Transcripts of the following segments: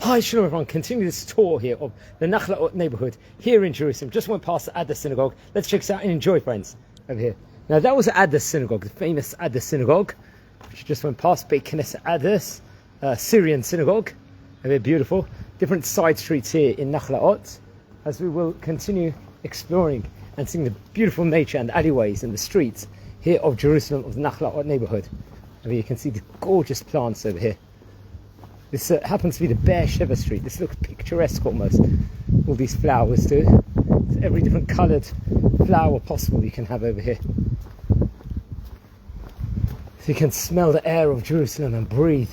Hi, shalom everyone. Continue this tour here of the Nachlaot neighborhood here in Jerusalem. Just went past the Adda synagogue. Let's check this out and enjoy, friends, over here. Now, that was the Adda synagogue, the famous Adda synagogue, which just went past Beit Knesset Adda's Syrian synagogue. Over here, beautiful. Different side streets here in Nachlaot, as we will continue exploring and seeing the beautiful nature and alleyways and the streets here of Jerusalem, of the Nachlaot neighborhood. Over here, you can see the gorgeous plants over here. This happens to be the Be'er Street. This looks picturesque almost. All these flowers too. There's every different coloured flower possible you can have over here. So you can smell the air of Jerusalem and breathe.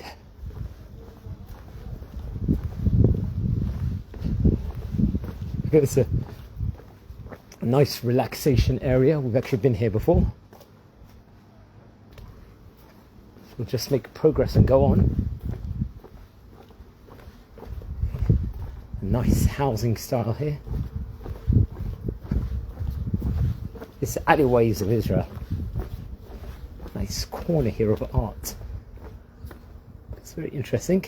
It's a nice relaxation area. We've actually been here before. So we'll just make progress and go on. Nice housing style here. This alleyways of Israel. Nice corner here of art. It's very interesting.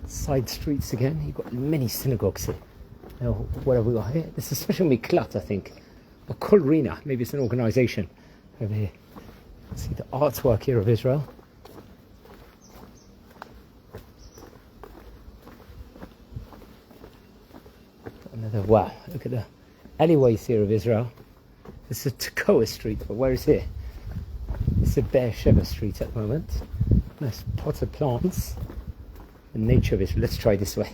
Side streets again. You've got many synagogues here. Now, what have we got here? This is special Miklat, I think. A Kulrina. Maybe it's an organisation over here. See the artwork here of Israel. Another, wow, look at the alleyways here of Israel. This is Tekoa Street, but where is here? This is Be'er Street at the moment. Nice potted plants. The nature of Israel. Let's try this way.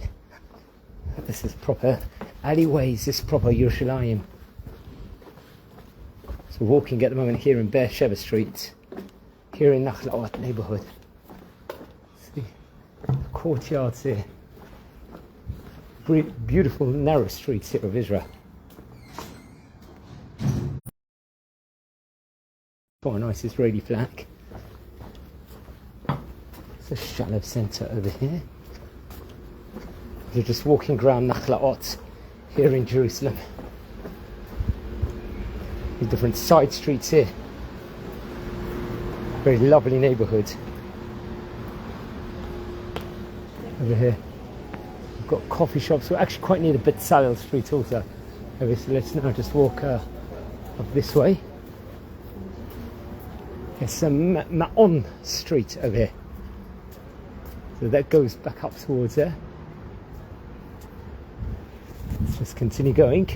This is proper alleyways, this is proper Yerushalayim. So walking at the moment here in Be'er Street, here in Nachlaot neighborhood. See the courtyards here. Beautiful narrow streets here of Israel. Quite a nice Israeli flag. It's a Shalom Center over here. You're just walking around Nachlaot here in Jerusalem. The different side streets here. Very lovely neighbourhood. Over here we've got coffee shops. We're actually quite near the Betzalel Street also. Okay, so let's now just walk up this way. It's Ma'on Street over here. So that goes back up towards there. Let's just continue going.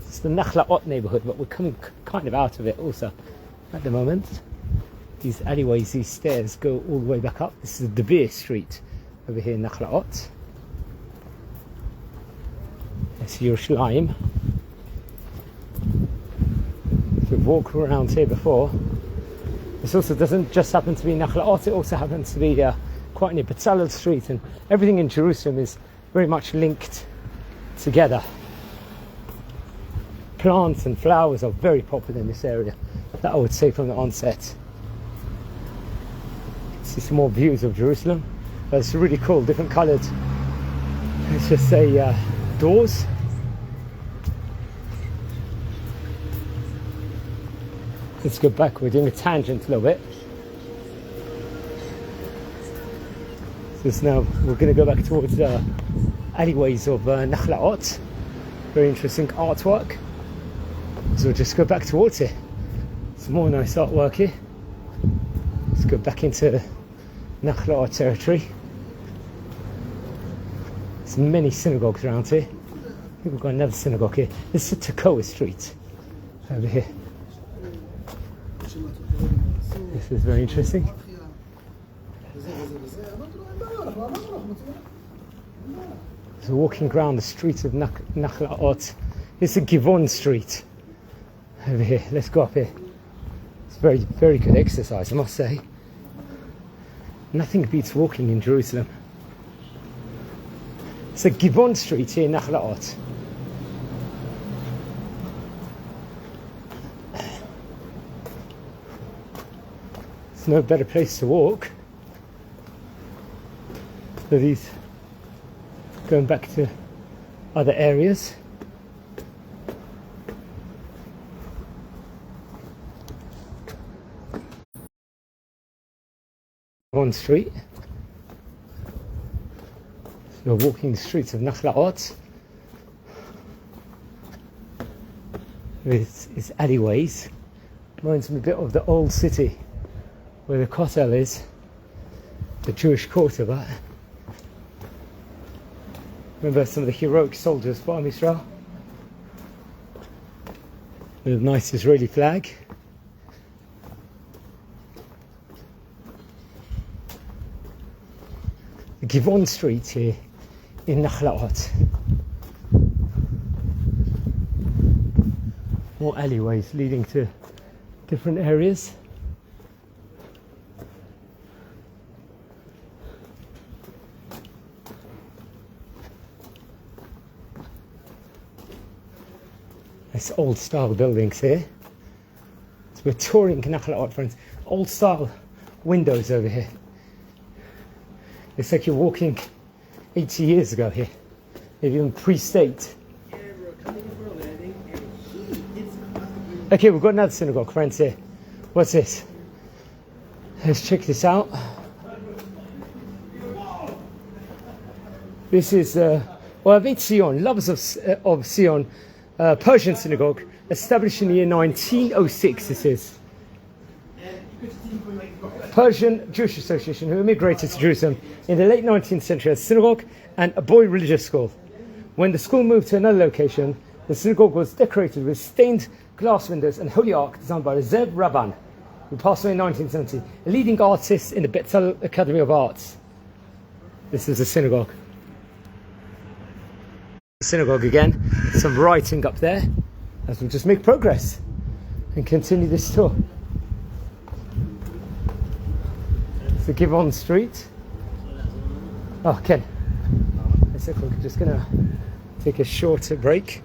It's the Nachlaot neighbourhood, but we're coming kind of out of it also at the moment. These alleyways, these stairs go all the way back up. This is the Beer Street over here in Nachlaot. It's Yerushalayim. We've walked around here before. This also doesn't just happen to be Nachlaot, it also happens to be quite near Betzalel Street, and everything in Jerusalem is very much linked together. Plants and flowers are very popular in this area, that I would say from the onset. See some more views of Jerusalem. It's really cool, different coloured. Let's just say doors. Let's go back, we're doing a tangent a little bit. So now we're going to go back towards the alleyways of Nachlaot. Very interesting artwork. So we'll just go back towards it. Some more nice artwork here. Let's go back into Nachlaot territory. There's many synagogues around here. I think we've got another synagogue here. This is Tekoa Street over here. This is very interesting. So walking around the streets of Nachlaot. This is Givon Street over here. Let's go up here. It's very, very good exercise, I must say. Nothing beats walking in Jerusalem. It's a Givon Street here in Nachlaot. There's no better place to walk. So these going back to other areas. One street. We're walking the streets of Nachlaot with its alleyways. Reminds me a bit of the old city where the Kotel is, the Jewish quarter. But remember some of the heroic soldiers for Am Yisrael with a nice Israeli flag. The Givon Street here in Nachlaot. More alleyways leading to different areas. Nice old style buildings here. So we're touring Nachlaot, friends. Old style windows over here. It's like you're walking 80 years ago here, maybe even pre-state. Okay, we've got another synagogue, friends, here. What's this? Let's check this out. This is Ohavei Tzion, Lovers of Zion, Persian synagogue, established in the year 1906, this is. Persian Jewish Association, who immigrated to Jerusalem in the late 19th century as a synagogue and a boy religious school. When the school moved to another location, the synagogue was decorated with stained glass windows and holy ark designed by Zev Rabban, who passed away in 1970, a leading artist in the Betzalel Academy of Arts. This is the synagogue. The synagogue again, some writing up there, as we just make progress and continue this tour. The Givon Street. Oh, Ken. Let's see if we're just going to take a shorter break.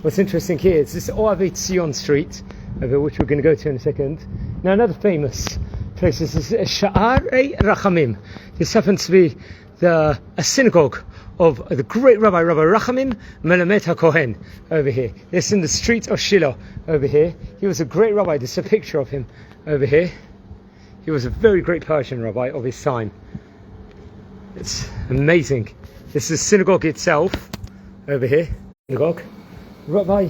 What's interesting here is this Ohavei Tzion Street, over which we're going to go to in a second. Now, another famous place is Sha'arei Rachamim. This happens to be a synagogue of the great Rabbi Rachamim Melamed HaKohen over here. This is in the street of Shiloh over here. He was a great rabbi. There's a picture of him over here. He was a very great Persian rabbi of his time. It's amazing. This is the synagogue itself over here. Synagogue. Rabbi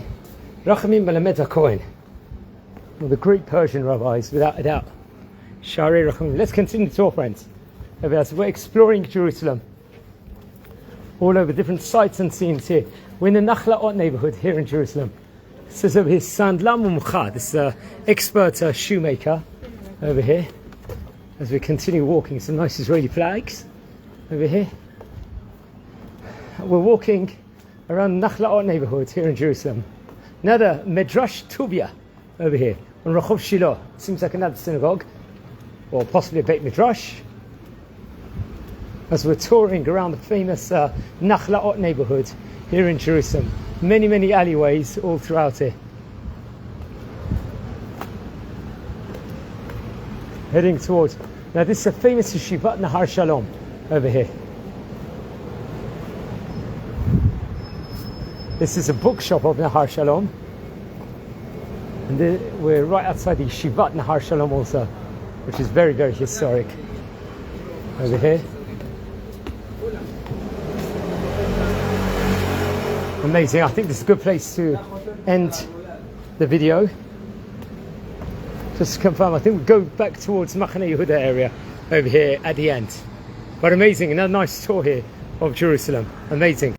Rachamim Melamed HaKohen. One of the great Persian rabbis, without a doubt. Sha'arei Rachamim. Let's continue to talk, friends. Over here. So we're exploring Jerusalem. All over different sights and scenes here. We're in the Nachlaot neighborhood here in Jerusalem. This is over here, Sandla Mumcha. This is expert shoemaker over here. As we continue walking, some nice Israeli flags over here. We're walking around the Nachlaot neighborhood here in Jerusalem. Another Medrash Tuvia over here on Rachov Shiloh. Seems like another synagogue, or possibly a Beit Midrash. As we're touring around the famous Nachlaot neighborhood here in Jerusalem. Many, many alleyways all throughout it. Heading towards, now this is a famous yeshivat Nahar Shalom over here. This is a bookshop of Nahar Shalom. And we're right outside the yeshivat Nahar Shalom also, which is very, very historic. Over here. Amazing. I think this is a good place to end the video. Just to confirm, I think we go back towards Machane Yehuda area over here at the end. But amazing, another nice tour here of Jerusalem. Amazing.